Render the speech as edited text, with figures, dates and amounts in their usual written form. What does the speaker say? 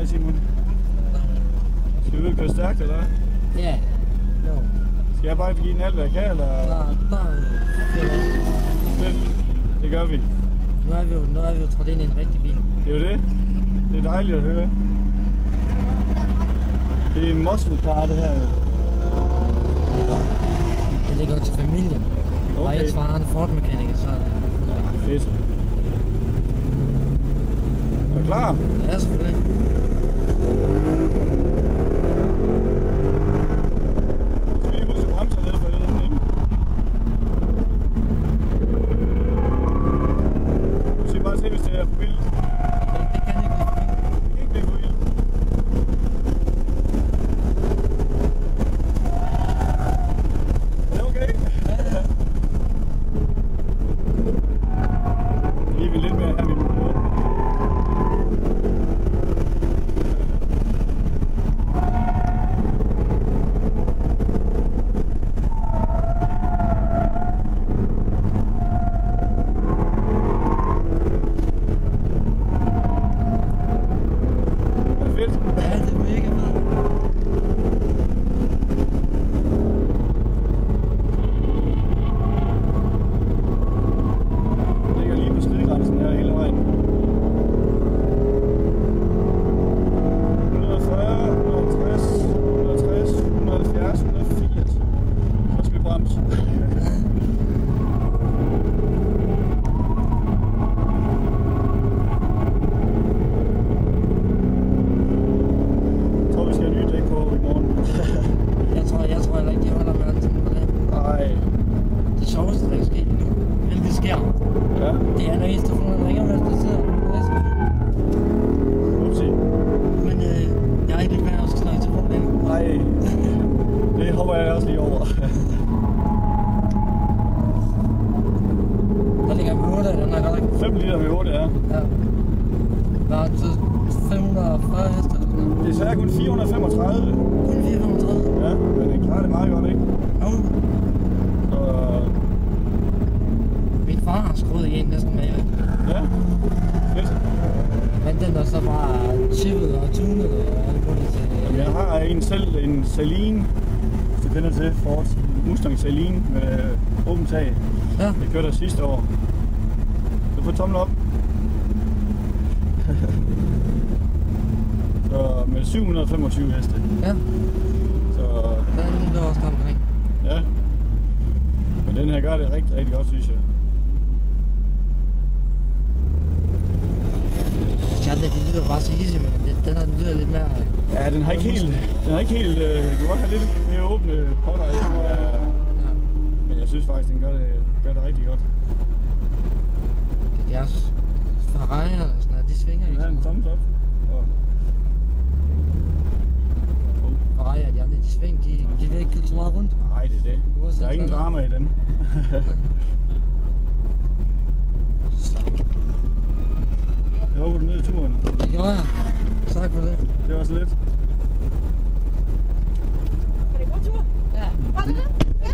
Hej Simon. Skal vi ud og køre stærkt, eller hvad? Ja. Jo. Skal jeg bare give den alt, hvad jeg kan, eller? Bare fedt. Det gør vi. Nu er vi jo trådt ind i en rigtig bil. Det er jo det. Det er dejligt at høre. Det er en muscle car, det her. Det ligger jo til familien. Okay. Og ens far er en Ford-mekaniker, så er det fedt. Er du klar? Ja, selvfølgelig. Så vi huske bremser ned for det der, ikke? Du siger bare til, hvis det er for vildt. Det kan ikke blive for vildt. Det er okay. Lige vil lidt mere her, vi må prøve. Det er når eneste for en ringer, mens du sidder men jeg er ikke med at snakke til problemet. Nej, det hopper jeg også lige over. Der ligger en 8, den er godt nok. 5 liter med 8, ja. Ja. Der er 540 heste eller sådan noget. Det er desværre kun 435. Kun 435? Ja, men den klarer det meget godt, ikke? Jo. Min far har skruet i en næsten med. Ja, fedt. Men den er så bare chippet og tunet og alt muligt til. Jamen, jeg har en selv, en Saline, hvis du kender til, Ford Mustang Saline med åbent tag. Ja. Jeg kørte der sidste år. Så få tommel op. Så med 725 heste. Ja. Så den er også omkring. ja. Men den her gør det rigtig, rigtig godt, synes jeg. Ja, det lyder bare så easy, men den lyder lidt mere. Ja, den har ikke helt, du kan godt have lidt mere åbne potter, men jeg synes faktisk, den gør det rigtig godt. Det er jeres Ferrari'erne og sådan noget, de svinger ikke. Den har en thumbs up. Ferrari'er, de andre, de svinger, de vil ikke køre så meget rundt. Nej, det er det. Der er ingen drama i den. Jeg håber, du ned i turen. Det gjorde jeg. Tak for det. Det var så lidt. Var det god tur? Ja. Var det det? Ja.